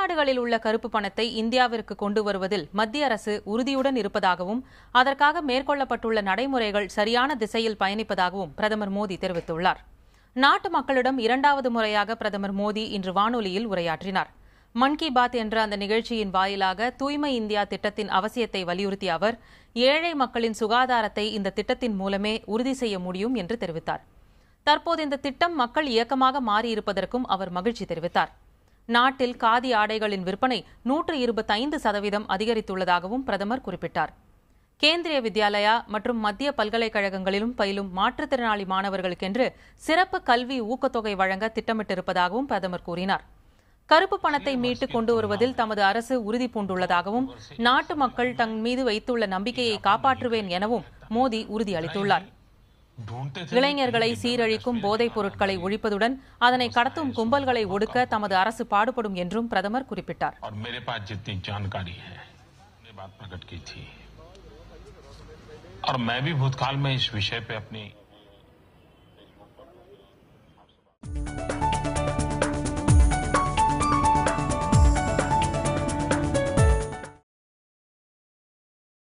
வெளிநாடுகளில் உள்ள கருப்பு பணத்தை இந்தியாவிற்கு கொண்டு வருவதில் மத்திய அரசு உறுதியுடன் இருப்பதாகவும் அதற்காக மேற்கொள்ளப்பட்டுள்ள நடைமுறைகள் சரியான திசையில் பயணிப்பதாகவும் பிரதமர் மோடி தெரிவித்துள்ளார். நாட்டு மக்களிடம் இரண்டாவது முறையாக பிரதமர் மோடி இன்று வானொலியில் உரையாற்றினார். மன் கி பாத் என்ற அந்த நிகழ்ச்சியின் வாயிலாக தூய்மை இந்தியா திட்டத்தின் அவசியத்தை வலியுறுத்திய அவர், ஏழை மக்களின் சுகாதாரத்தை இந்த திட்டத்தின் மூலமே உறுதி செய்ய முடியும் என்று தெரிவித்தார். தற்போது இந்த திட்டம் மக்கள் இயக்கமாக மாறியிருப்பதற்கும் அவர் மகிழ்ச்சி தெரிவித்தார். நாட்டில் காதி ஆடைகளின் விற்பனை 125% அதிகரித்துள்ளதாகவும் பிரதமர் குறிப்பிட்டார். கேந்திரிய வித்யாலயா மற்றும் மத்திய பல்கலைக்கழகங்களிலும் பயிலும் மாற்றுத்திறனாளி மாணவர்களுக்கென்று சிறப்பு கல்வி ஊக்கத்தொகை வழங்க திட்டமிட்டிருப்பதாகவும் பிரதமர் கூறினார். கருப்பு பணத்தை மீட்டுக் கொண்டு வருவதில் தமது அரசு உறுதி பூண்டுள்ளதாகவும் நாட்டு மக்கள் தங் மீது வைத்துள்ள நம்பிக்கையை காப்பாற்றுவேன் எனவும் மோடி உறுதியளித்துள்ளார். இளைஞர்களை சீரழிக்கும் போதைப் பொருட்களை ஒழிப்பதுடன் அதனை கடத்தும் கும்பல்களை ஒடுக்க தமது அரசு பாடுபடும் என்றும் பிரதமர் குறிப்பிட்டார். और मैं भी भूतकाल में इस विषय पे अपनी